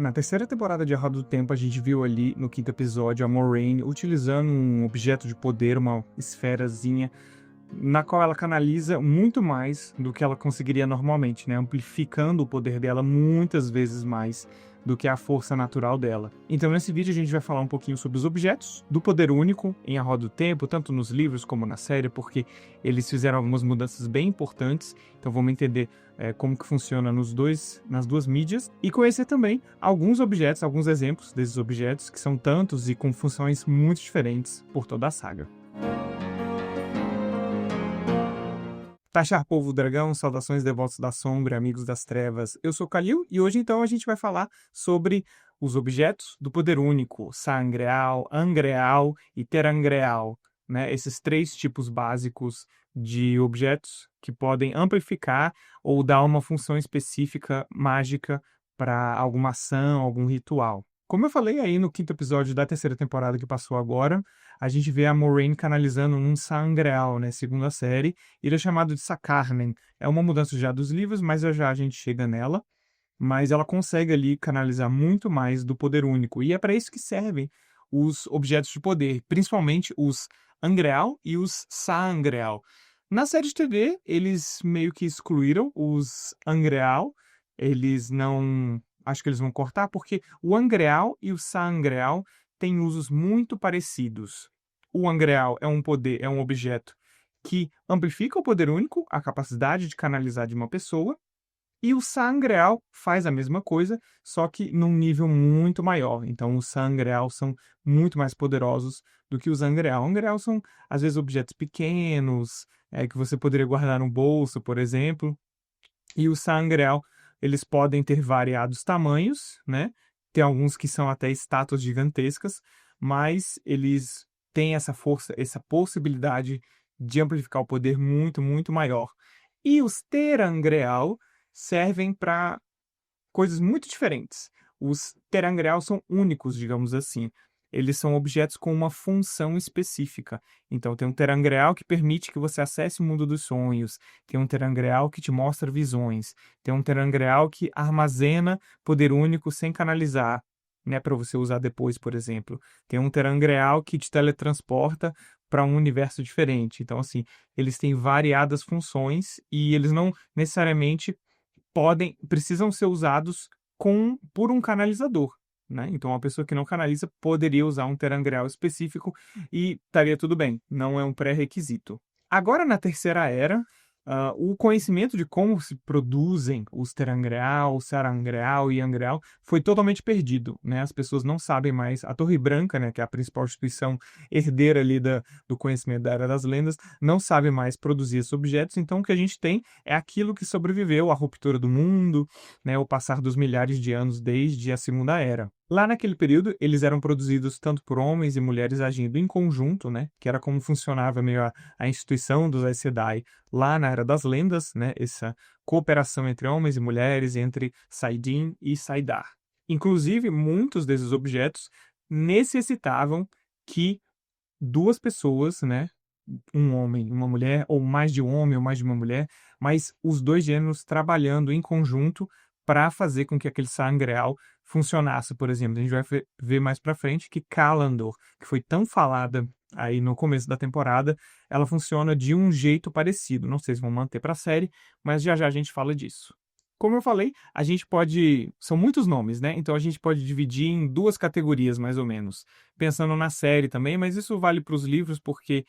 Na terceira temporada de A Roda do Tempo, a gente viu ali no quinto episódio a Moraine utilizando um objeto de poder, uma esferazinha, na qual ela canaliza muito mais do que ela conseguiria normalmente, né? Amplificando o poder dela muitas vezes mais do que a força natural dela. Então, nesse vídeo, a gente vai falar um pouquinho sobre os objetos do poder único em A Roda do Tempo, tanto nos livros como na série, porque eles fizeram algumas mudanças bem importantes. Então, vamos entender como que funciona nas duas mídias e conhecer também alguns objetos, alguns exemplos desses objetos, que são tantos e com funções muito diferentes por toda a saga. Taxar Povo Dragão, saudações devotos da sombra, amigos das trevas. Eu sou Kalil e hoje então a gente vai falar sobre os objetos do poder único, Sangreal, Angreal e Terangreal, né? Esses três tipos básicos de objetos que podem amplificar ou dar uma função específica mágica para alguma ação, algum ritual. Como eu falei aí no quinto episódio da terceira temporada que passou agora, a gente vê a Moraine canalizando um Sangreal, né, segundo a série. Ele é chamado de Sakarmen. É uma mudança já dos livros, mas já a gente chega nela. Mas ela consegue ali canalizar muito mais do poder único. E é para isso que servem os objetos de poder, principalmente os Angreal e os Sangreal. Na série de TV, eles meio que excluíram os Angreal. Eles não... Acho que eles vão cortar, porque o Angreal e o Sangreal têm usos muito parecidos. O Angreal é um poder, é um objeto que amplifica o poder único, a capacidade de canalizar de uma pessoa, e o Sangreal faz a mesma coisa, só que num nível muito maior. Então, os Sangreal são muito mais poderosos do que os Angreal. Angreal são, às vezes, objetos pequenos, que você poderia guardar no bolso, por exemplo. E o Sangreal, eles podem ter variados tamanhos, né? Tem alguns que são até estátuas gigantescas, mas eles têm essa força, essa possibilidade de amplificar o poder muito, muito maior. E os Terangreal servem para coisas muito diferentes. Os Terangreal são únicos, digamos assim. Eles são objetos com uma função específica. Então, tem um Terangreal que permite que você acesse o mundo dos sonhos. Tem um Terangreal que te mostra visões. Tem um Terangreal que armazena poder único sem canalizar, né, para você usar depois, por exemplo. Tem um Terangreal que te teletransporta para um universo diferente. Então, assim, eles têm variadas funções e eles não necessariamente precisam ser usados por um canalizador, né? Então, uma pessoa que não canaliza poderia usar um terangreal específico e estaria tudo bem, não é um pré-requisito. Agora, na Terceira Era, o conhecimento de como se produzem os terangreal, sarangreal e angreal foi totalmente perdido, né? As pessoas não sabem mais. A Torre Branca, né, que é a principal instituição herdeira ali do conhecimento da Era das Lendas, não sabe mais produzir esses objetos. Então, o que a gente tem é aquilo que sobreviveu à ruptura do mundo, né, o passar dos milhares de anos desde a Segunda Era. Lá naquele período, eles eram produzidos tanto por homens e mulheres agindo em conjunto, né, que era como funcionava meio a instituição dos Aes Sedai lá na Era das Lendas, né, essa cooperação entre homens e mulheres, entre saidin e saidar. Inclusive, muitos desses objetos necessitavam que duas pessoas, né, um homem e uma mulher, ou mais de um homem ou mais de uma mulher, mas os dois gêneros trabalhando em conjunto para fazer com que aquele sangreal funcionasse, por exemplo. A gente vai ver mais para frente que Kalandor, que foi tão falada aí no começo da temporada, ela funciona de um jeito parecido. Não sei se vão manter para a série, mas já a gente fala disso. Como eu falei, a gente pode... São muitos nomes, né? Então a gente pode dividir em duas categorias, mais ou menos. Pensando na série também, mas isso vale para os livros porque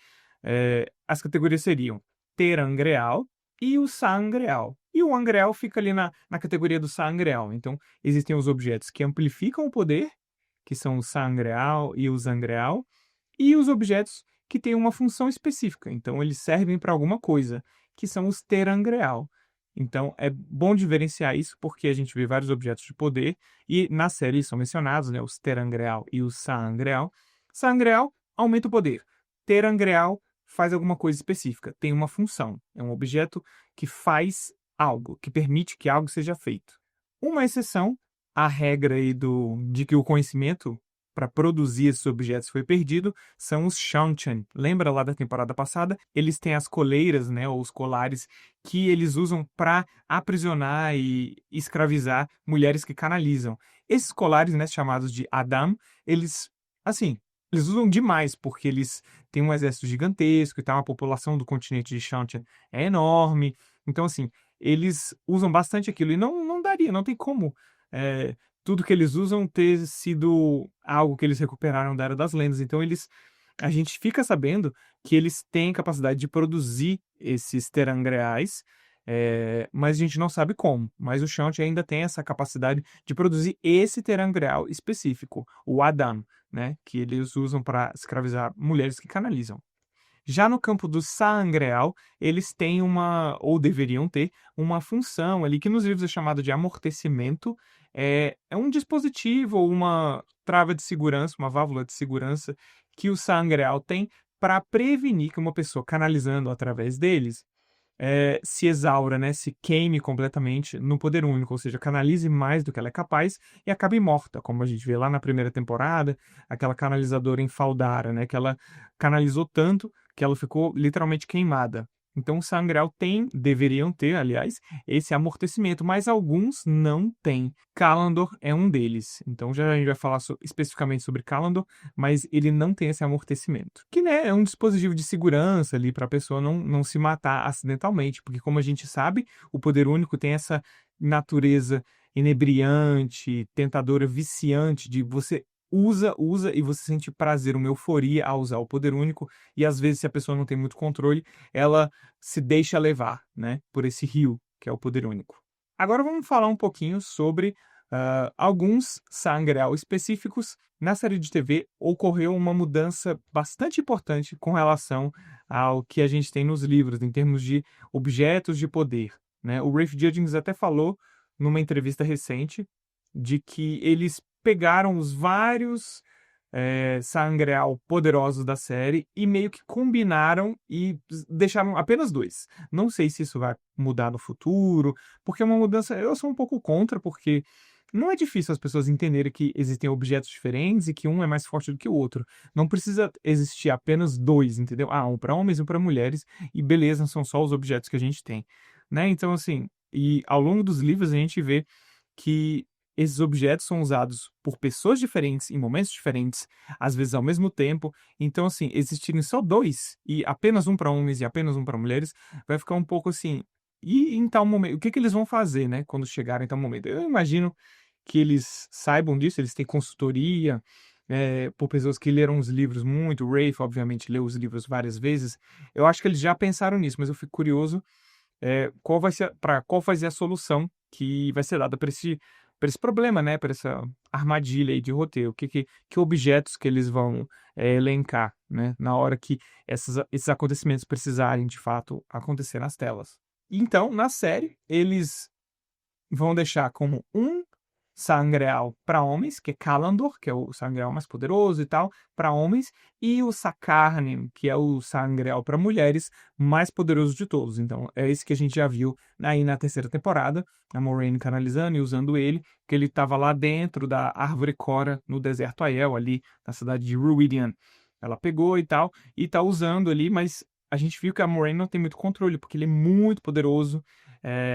as categorias seriam Terangreal e o Sangreal. E o Angreal fica ali na categoria do Sangreal. Então, existem os objetos que amplificam o poder, que são o Sangreal e o Zangreal, e os objetos que têm uma função específica. Então, eles servem para alguma coisa, que são os Terangreal. Então, é bom diferenciar isso porque a gente vê vários objetos de poder e na série são mencionados, né, os Terangreal e o Sangreal. Sangreal aumenta o poder. Terangreal faz alguma coisa específica, tem uma função. É um objeto que faz algo, que permite que algo seja feito. Uma exceção à regra aí de que o conhecimento para produzir esses objetos foi perdido são os Shanchan. Lembra lá da temporada passada? Eles têm as coleiras, né, ou os colares que eles usam para aprisionar e escravizar mulheres que canalizam. Esses colares, né, chamados de Adam, eles, assim, eles usam demais, porque eles têm um exército gigantesco e tal, a população do continente de Shantia é enorme. Então, assim, eles usam bastante aquilo e não daria, não tem como tudo que eles usam ter sido algo que eles recuperaram da Era das Lendas. Então a gente fica sabendo que eles têm capacidade de produzir esses terangreais, mas a gente não sabe como. Mas o Shanti ainda tem essa capacidade de produzir esse terangreal específico, o Adam, né, que eles usam para escravizar mulheres que canalizam. Já no campo do sangreal, eles têm ou deveriam ter, uma função ali que nos livros é chamada de amortecimento. É um dispositivo ou uma trava de segurança, uma válvula de segurança que o sangreal tem para prevenir que uma pessoa canalizando através deles se exaura, né, se queime completamente no poder único, ou seja, canalize mais do que ela é capaz e acabe morta, como a gente vê lá na primeira temporada, aquela canalizadora em Faldara, né, que ela canalizou tanto que ela ficou literalmente queimada. Então, o Sangreal deveriam ter, aliás, esse amortecimento, mas alguns não têm. Kalandor é um deles. Então, já a gente vai falar especificamente sobre Kalandor, mas ele não tem esse amortecimento. Que, né, é um dispositivo de segurança ali para a pessoa não se matar acidentalmente, porque como a gente sabe, o poder único tem essa natureza inebriante, tentadora, viciante de você usa e você sente prazer, uma euforia ao usar o poder único, e às vezes se a pessoa não tem muito controle, ela se deixa levar, né, por esse rio que é o poder único. Agora vamos falar um pouquinho sobre alguns Sangreal específicos. Na série de TV ocorreu uma mudança bastante importante com relação ao que a gente tem nos livros, em termos de objetos de poder, né? O Rafe Judkins até falou numa entrevista recente de que eles pegaram os vários Sangreal poderosos da série e meio que combinaram e deixaram apenas dois. Não sei se isso vai mudar no futuro, porque é uma mudança. Eu sou um pouco contra, porque não é difícil as pessoas entenderem que existem objetos diferentes e que um é mais forte do que o outro. Não precisa existir apenas dois, entendeu? Ah, um para homens e um para mulheres, e beleza, são só os objetos que a gente tem, né? Então, assim, e ao longo dos livros a gente vê que esses objetos são usados por pessoas diferentes, em momentos diferentes, às vezes ao mesmo tempo. Então, assim, existirem só dois, e apenas um para homens e apenas um para mulheres, vai ficar um pouco assim. E em tal momento, o que eles vão fazer, né, quando chegarem em tal momento? Eu imagino que eles saibam disso, eles têm consultoria, por pessoas que leram os livros muito. O Rafe, obviamente, leu os livros várias vezes. Eu acho que eles já pensaram nisso, mas eu fico curioso qual vai ser a solução que vai ser dada para esse problema, né, para essa armadilha aí de roteiro, que objetos que eles vão elencar, né, na hora que esses acontecimentos precisarem de fato acontecer nas telas. Então, na série, eles vão deixar como um Sangreal para homens, que é Kalandor, que é o Sangreal mais poderoso e tal, para homens, e o Sakarnim, que é o Sangreal para mulheres, mais poderoso de todos. Então, é esse que a gente já viu aí na terceira temporada, a Moraine canalizando e usando ele, que ele estava lá dentro da árvore Cora, no deserto Aiel, ali na cidade de Ruidian. Ela pegou e tal, e tá usando ali, mas a gente viu que a Moraine não tem muito controle, porque ele é muito poderoso.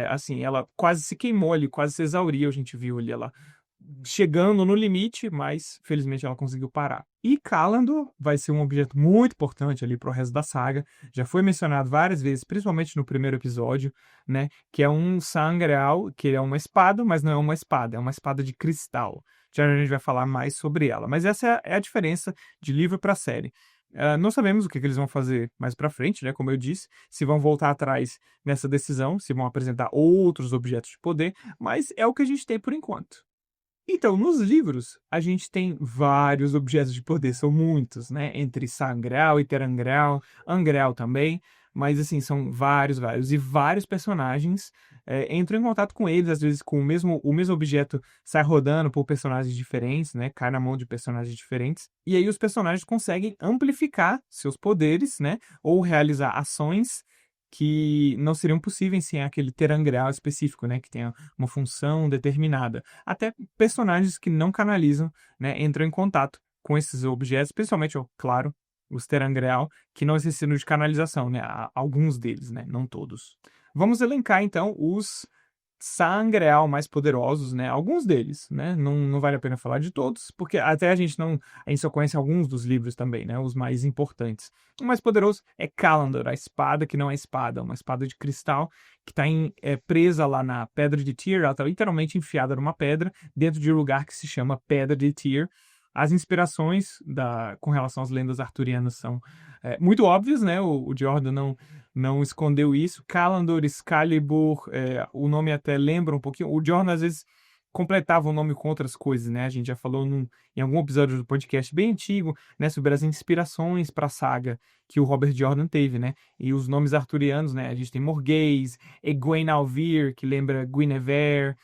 Assim, ela quase se queimou ali, quase se exauriu, a gente viu ali ela chegando no limite, mas felizmente ela conseguiu parar. E Kalandor vai ser um objeto muito importante ali pro resto da saga. Já foi mencionado várias vezes, principalmente no primeiro episódio, né? Que é um Sangreal, que é uma espada, mas não é uma espada, é uma espada de cristal. Já a gente vai falar mais sobre ela. Mas essa é a diferença de livro para série. Não sabemos o que eles vão fazer mais pra frente, né? Como eu disse, se vão voltar atrás nessa decisão, se vão apresentar outros objetos de poder, mas é o que a gente tem por enquanto. Então, nos livros, a gente tem vários objetos de poder, são muitos, né? Entre Sangreal e Terangreal, Angreal também, mas assim, são vários, e vários personagens entram em contato com eles, às vezes com o mesmo objeto sai rodando por personagens diferentes, né? Cai na mão de personagens diferentes, e aí os personagens conseguem amplificar seus poderes, né? Ou realizar ações que não seriam possíveis sem aquele terangreal específico, né? Que tenha uma função determinada. Até personagens que não canalizam, né, entram em contato com esses objetos, principalmente, ó, claro, os Terangreal, que não necessitam de canalização, né? Alguns deles, né? Não todos. Vamos elencar então os Sangreal mais poderosos, né? Alguns deles, né? Não vale a pena falar de todos, porque até a gente só conhece alguns dos livros também, né? Os mais importantes. O mais poderoso é Callandor, a espada que não é espada, uma espada de cristal que está presa lá na Pedra de Tyr. Ela está literalmente enfiada numa pedra dentro de um lugar que se chama Pedra de Tyr. As inspirações com relação às lendas arturianas são muito óbvias, né? O Jordan não escondeu isso. Callandor, Excalibur, o nome até lembra um pouquinho. O Jordan às vezes completava o nome com outras coisas, né? A gente já falou em algum episódio do podcast bem antigo, né, sobre as inspirações para a saga que o Robert Jordan teve, né? E os nomes arturianos, né? A gente tem Morgase, Egwene Alvir, que lembra Guinevere,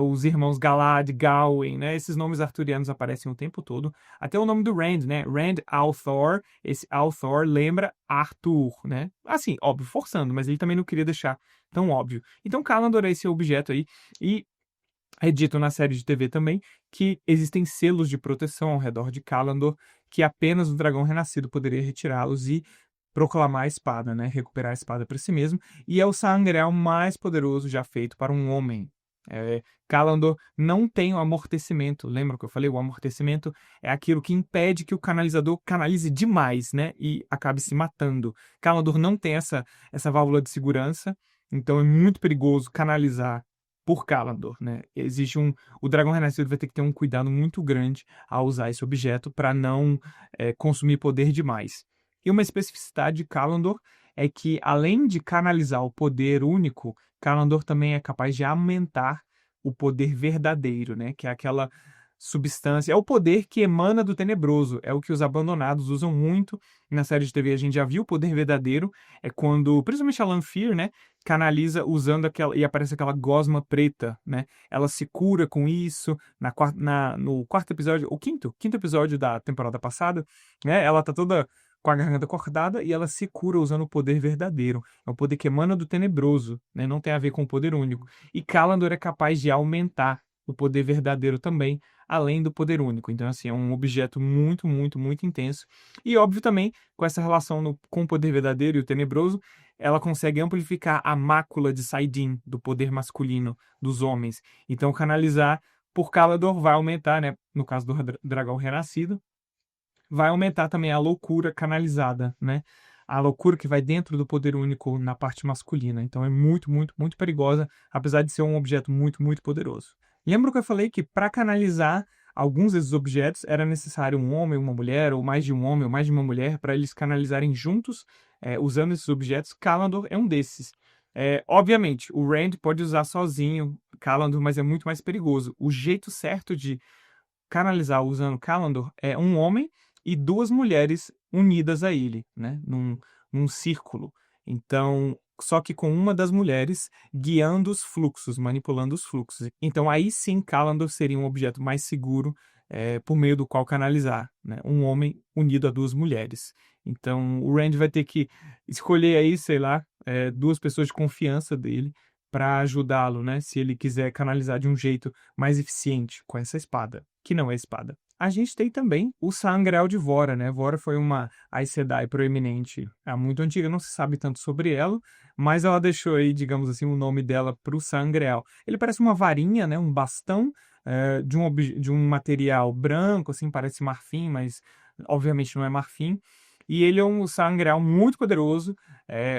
os irmãos Galad, Gawain, né? Esses nomes arturianos aparecem o tempo todo. Até o nome do Rand, né? Rand al'Thor. Esse al'Thor lembra Arthur, né? Assim, óbvio, forçando, mas ele também não queria deixar tão óbvio. Então, Callandor é esse objeto aí. E é dito na série de TV também que existem selos de proteção ao redor de Callandor que apenas o dragão renascido poderia retirá-los e proclamar a espada, né? Recuperar a espada para si mesmo. E é o sangreal mais poderoso já feito para um homem. Callandor não tem o amortecimento. Lembra que eu falei? O amortecimento é aquilo que impede que o canalizador canalize demais, né? E acabe se matando. Callandor não tem essa válvula de segurança, então é muito perigoso canalizar por Callandor, né? O dragão renascido vai ter que ter um cuidado muito grande ao usar esse objeto para não consumir poder demais. E uma especificidade de Callandor é que, além de canalizar o poder único, Callandor também é capaz de aumentar o poder verdadeiro, né? Que é aquela substância, é o poder que emana do tenebroso, é o que os abandonados usam muito. Na série de TV a gente já viu o poder verdadeiro, é quando, principalmente a Lanfear, né, canaliza usando e aparece aquela gosma preta, né? Ela se cura com isso no quarto episódio, o quinto episódio da temporada passada, né? Ela tá toda com a garganta cortada e ela se cura usando o poder verdadeiro. É o poder que emana do tenebroso, né? Não tem a ver com o poder único. E Callandor é capaz de aumentar o poder verdadeiro também, além do poder único. Então, assim, é um objeto muito, muito, muito intenso. E, óbvio, também, com essa relação com o poder verdadeiro e o tenebroso, ela consegue amplificar a mácula de Saidin, do poder masculino dos homens. Então, canalizar por Callandor vai aumentar, né? No caso do dragão renascido, vai aumentar também a loucura canalizada, né? A loucura que vai dentro do poder único na parte masculina. Então é muito, muito, muito perigosa, apesar de ser um objeto muito, muito poderoso. Lembra que eu falei que para canalizar alguns desses objetos era necessário um homem, uma mulher, ou mais de um homem, ou mais de uma mulher, para eles canalizarem juntos, usando esses objetos? Callandor é um desses. Obviamente, o Rand pode usar sozinho Callandor, mas é muito mais perigoso. O jeito certo de canalizar usando Callandor é um homem e duas mulheres unidas a ele, né? Num círculo. Então, só que com uma das mulheres guiando os fluxos, manipulando os fluxos. Então, aí sim, Callandor seria um objeto mais seguro por meio do qual canalizar, né? Um homem unido a duas mulheres. Então, o Rand vai ter que escolher aí, sei lá, duas pessoas de confiança dele para ajudá-lo, né? Se ele quiser canalizar de um jeito mais eficiente com essa espada, que não é espada. A gente tem também o Sangreal de Vora, né? Vora foi uma Aes Sedai proeminente muito antiga, não se sabe tanto sobre ela, mas ela deixou aí, digamos assim, o nome dela para o Sangreal. Ele parece uma varinha, né? Um bastão de um material branco, assim, parece marfim, mas obviamente não é marfim. E ele é um sangreal muito poderoso,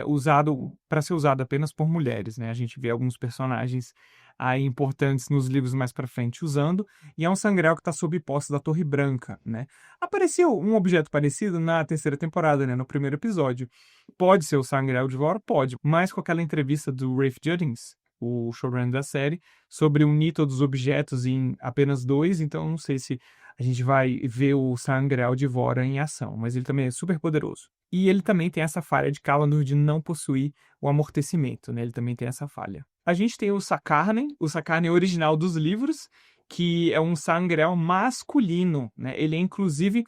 usado para ser usado apenas por mulheres, né? A gente vê alguns personagens aí importantes nos livros mais para frente usando, e é um sangreal que está sob posse da Torre Branca, né? Apareceu um objeto parecido na terceira temporada, né? No primeiro episódio. Pode ser o sangreal de Vora? Pode, mas com aquela entrevista do Rafe Judkins, o showrunner da série, sobre unir todos os objetos em apenas dois, então não sei se a gente vai ver o Sangreal de Vora em ação, mas ele também é super poderoso. E ele também tem essa falha de Callandor de não possuir o amortecimento, né? Ele também tem essa falha. A gente tem o Sakarnen original dos livros, que é um Sangreal masculino, né? Ele é inclusive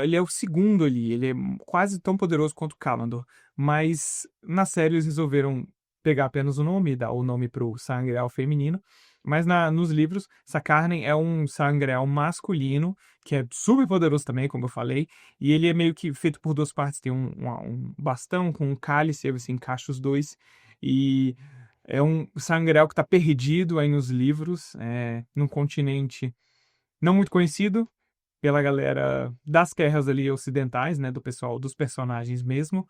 ele é o segundo ali, ele é quase tão poderoso quanto Callandor, mas na série eles resolveram pegar apenas o nome e dar o nome pro Sangreal feminino. Mas nos livros, Sakarnen é um sangreal masculino, que é super poderoso também, como eu falei. E ele é meio que feito por duas partes. Tem um bastão com um cálice, aí você encaixa os dois. E É um sangreal que está perdido aí nos livros, num continente não muito conhecido pela galera das guerras ali ocidentais, né, do pessoal, dos personagens mesmo.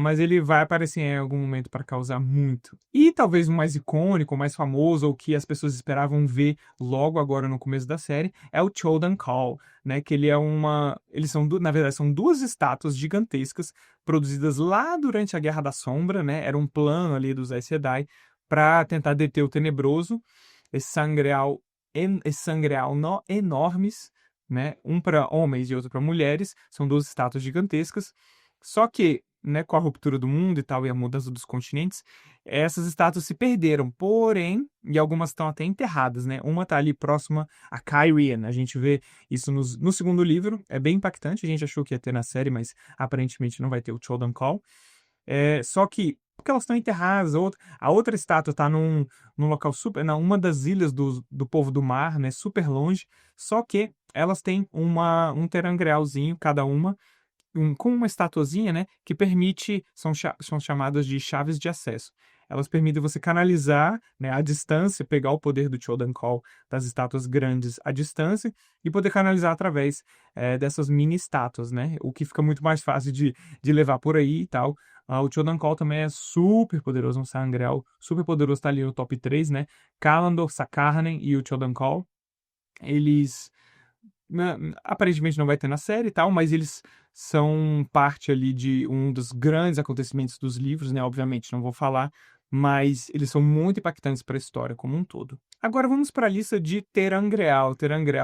Mas ele vai aparecer em algum momento para causar muito. E talvez o mais icônico, o mais famoso, ou que as pessoas esperavam ver logo agora no começo da série, é o Chodan Call, né? Que ele é uma. Eles são, na verdade, são duas estátuas gigantescas produzidas lá durante a Guerra da Sombra, né? Era um plano ali dos Aes Sedai para tentar deter o Tenebroso. Esse sangreal enormes, né? Um para homens e outro para mulheres. São duas estátuas gigantescas. Só que, né, com a ruptura do mundo e tal, e a mudança dos continentes, essas estátuas se perderam. Porém, e algumas estão até enterradas, né? Uma tá ali próxima a Cairhien. A gente vê isso no segundo livro. É bem impactante. A gente achou que ia ter na série, mas aparentemente não vai ter o Chodan Call. Só que, porque elas estão enterradas, a outra estátua está num local super, uma das ilhas do povo do mar, né, super longe, só que elas têm um terangrealzinho, cada uma, com uma estatuazinha, né, que permite, são chamadas de chaves de acesso. Elas permitem você canalizar, né, à distância, pegar o poder do Chodan Call das estátuas grandes à distância e poder canalizar através dessas mini estátuas, né, o que fica muito mais fácil de levar por aí e tal. O Chodan Call também é super poderoso, um sangreal super poderoso, tá ali no top 3, né, Kalandor, Sakarnen e o Chodan Call. Eles aparentemente não vai ter na série e tal, mas eles são parte ali de um dos grandes acontecimentos dos livros, né? Obviamente, não vou falar, mas eles são muito impactantes para a história como um todo. Agora vamos para a lista de terangreal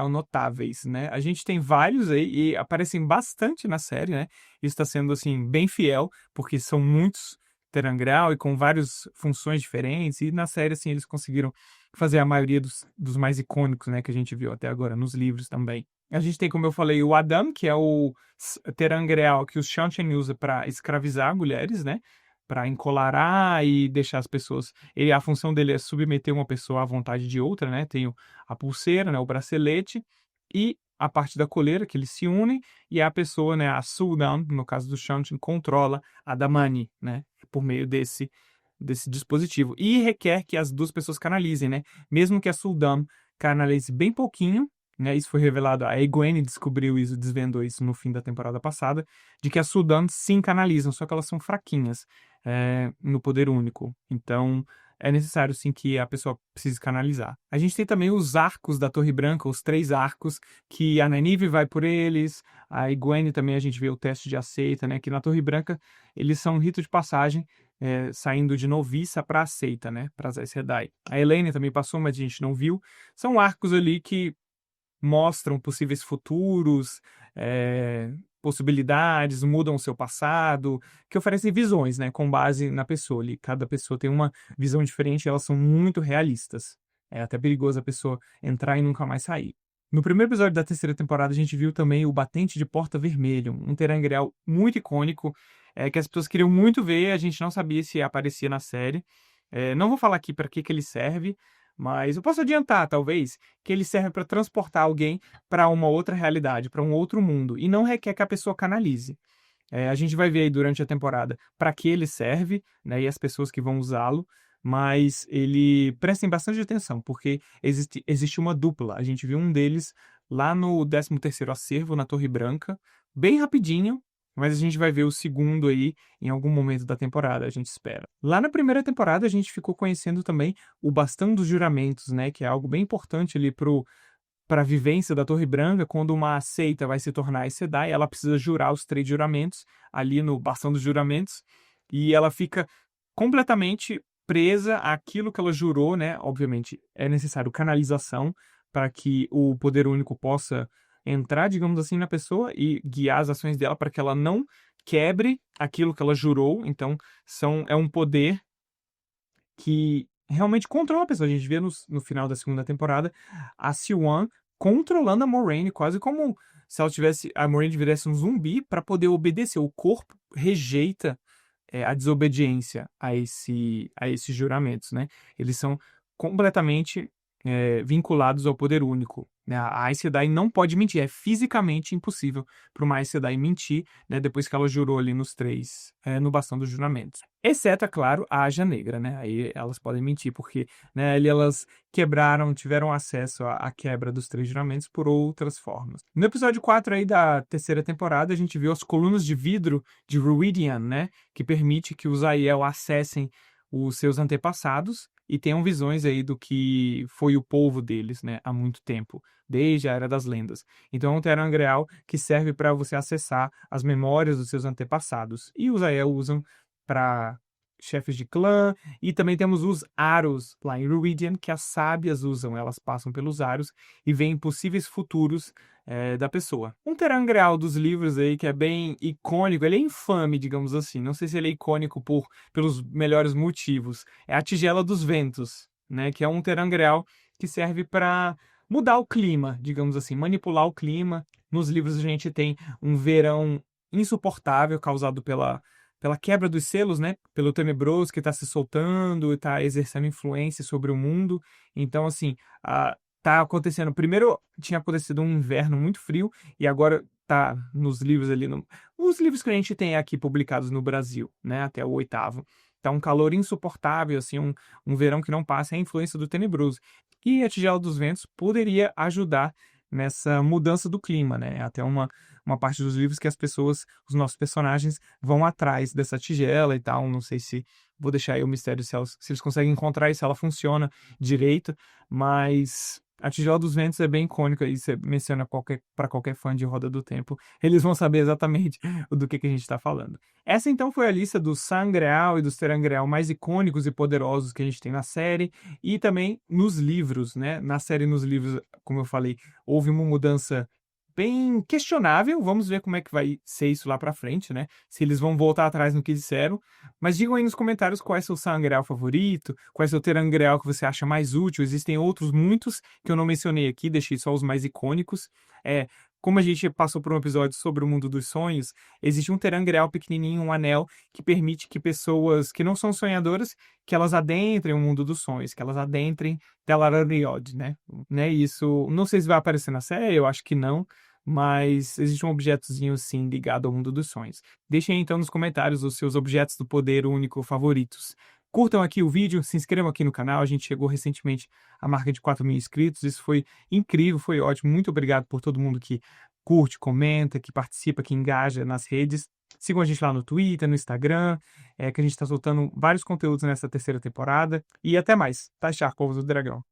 notáveis, né? A gente tem vários aí e aparecem bastante na série, né? Isso está sendo, assim, bem fiel, porque são muitos terangreal e com várias funções diferentes, e na série, assim, eles conseguiram fazer a maioria dos mais icônicos, né, que a gente viu até agora nos livros também. A gente tem, como eu falei, o Adam, que é o terangreal que os Shanchen usa para escravizar mulheres, né? Para encolarar e deixar as pessoas. A função dele é submeter uma pessoa à vontade de outra, né? Tem a pulseira, né? O bracelete e a parte da coleira, que eles se unem, e a pessoa, né? A Suldan, no caso do Shanchen, controla a Damani, né? Por meio desse dispositivo. E requer que as duas pessoas canalizem, né? Mesmo que a Suldan canalize bem pouquinho, né? Isso foi revelado, a Egwene descobriu isso, desvendou isso no fim da temporada passada, de que as Suldanas sim canalizam, só que elas são fraquinhas no poder único. Então, é necessário sim que a pessoa precise canalizar. A gente tem também os arcos da Torre Branca, os 3 arcos, que a Nynaeve vai por eles, a Egwene também a gente vê o teste de aceita, né? Que na Torre Branca eles são um rito de passagem, saindo de noviça para aceita, né? Para as Aes Sedai. A Elaine também passou, mas a gente não viu. São arcos ali que mostram possíveis futuros, possibilidades, mudam o seu passado, que oferecem visões, né, com base na pessoa ali. Cada pessoa tem uma visão diferente e elas são muito realistas. É até perigoso a pessoa entrar e nunca mais sair. No primeiro episódio da terceira temporada, a gente viu também o Batente de Porta Vermelho, um terangreal muito icônico, que as pessoas queriam muito ver, a gente não sabia se aparecia na série. Não vou falar aqui para que ele serve, mas eu posso adiantar, talvez, que ele serve para transportar alguém para uma outra realidade, para um outro mundo, e não requer que a pessoa canalize. A gente vai ver aí durante a temporada para que ele serve, né, e as pessoas que vão usá-lo, mas prestem bastante atenção, porque existe uma dupla. A gente viu um deles lá no 13º acervo, na Torre Branca, bem rapidinho, mas a gente vai ver o segundo aí em algum momento da temporada, a gente espera. Lá na primeira temporada, a gente ficou conhecendo também o Bastão dos Juramentos, né, que é algo bem importante ali para a vivência da Torre Branca. Quando uma seita vai se tornar Aes Sedai, ela precisa jurar os 3 juramentos ali no Bastão dos Juramentos, e ela fica completamente presa àquilo que ela jurou, né? Obviamente é necessário canalização para que o poder único possa entrar, digamos assim, na pessoa e guiar as ações dela para que ela não quebre aquilo que ela jurou. Então, é um poder que realmente controla a pessoa. A gente vê no final da segunda temporada a Siwan controlando a Moraine, quase como se a Moraine virasse um zumbi para poder obedecer. O corpo rejeita a desobediência a esses juramentos, né? Eles são completamente vinculados ao poder único, né? A Aes Sedai não pode mentir, é fisicamente impossível para uma Aes Sedai mentir, né, depois que ela jurou ali nos três, no bastão dos juramentos. Exceto, é claro, a Aja Negra, né? Aí elas podem mentir, porque, né, ali elas tiveram acesso à quebra dos três juramentos por outras formas. No episódio 4 aí da terceira temporada, a gente viu as colunas de vidro de Rhuidean, né? Que permite que os Aiel acessem os seus antepassados e tenham visões aí do que foi o povo deles, né, há muito tempo, desde a Era das Lendas. Então é um Terangreal que serve para você acessar as memórias dos seus antepassados. E os Aiel usam para chefes de clã, e também temos os Aros lá em Rhuidean, que as sábias usam, elas passam pelos Aros e veem possíveis futuros da pessoa. Um Terangreal dos livros aí que é bem icônico, ele é infame, digamos assim, não sei se ele é icônico pelos melhores motivos, é a Tigela dos Ventos, né, que é um Terangreal que serve para mudar o clima, digamos assim, manipular o clima. Nos livros a gente tem um verão insuportável causado pela quebra dos selos, né? Pelo tenebroso que está se soltando e está exercendo influência sobre o mundo. Então, assim, tá acontecendo. Primeiro tinha acontecido um inverno muito frio, e agora tá nos livros ali, os livros que a gente tem aqui publicados no Brasil, né? Até o 8º. Tá um calor insuportável, assim, um verão que não passa, é a influência do tenebroso. E a Tigela dos Ventos poderia ajudar nessa mudança do clima, né? Até uma parte dos livros que os nossos personagens vão atrás dessa tigela e tal. Não sei se vou deixar aí o mistério se eles conseguem encontrar e se ela funciona direito, mas a Tigela dos Ventos é bem icônica e você menciona para qualquer fã de Roda do Tempo, eles vão saber exatamente do que a gente está falando. Essa então foi a lista dos Sangreal e dos Terangreal mais icônicos e poderosos que a gente tem na série e também nos livros, né? Na série e nos livros, como eu falei, houve uma mudança bem questionável. Vamos ver como é que vai ser isso lá pra frente, né? Se eles vão voltar atrás no que disseram. Mas digam aí nos comentários qual é seu Sangreal favorito, qual é seu Terangreal que você acha mais útil. Existem outros muitos que eu não mencionei aqui, deixei só os mais icônicos. Como a gente passou por um episódio sobre o mundo dos sonhos, existe um Terangreal pequenininho, um anel, que permite que pessoas que não são sonhadoras, que elas adentrem o mundo dos sonhos, que elas adentrem Tel'aran'rhiod, né? Isso, não sei se vai aparecer na série, eu acho que não, mas existe um objetozinho sim ligado ao mundo dos sonhos. Deixem aí, então nos comentários os seus objetos do poder único favoritos. Curtam aqui o vídeo, se inscrevam aqui no canal, a gente chegou recentemente à marca de 4.000 inscritos, isso foi incrível, foi ótimo, muito obrigado por todo mundo que curte, comenta, que participa, que engaja nas redes. Sigam a gente lá no Twitter, no Instagram, que a gente está soltando vários conteúdos nessa terceira temporada. E até mais. Tachar, Povos do Dragão.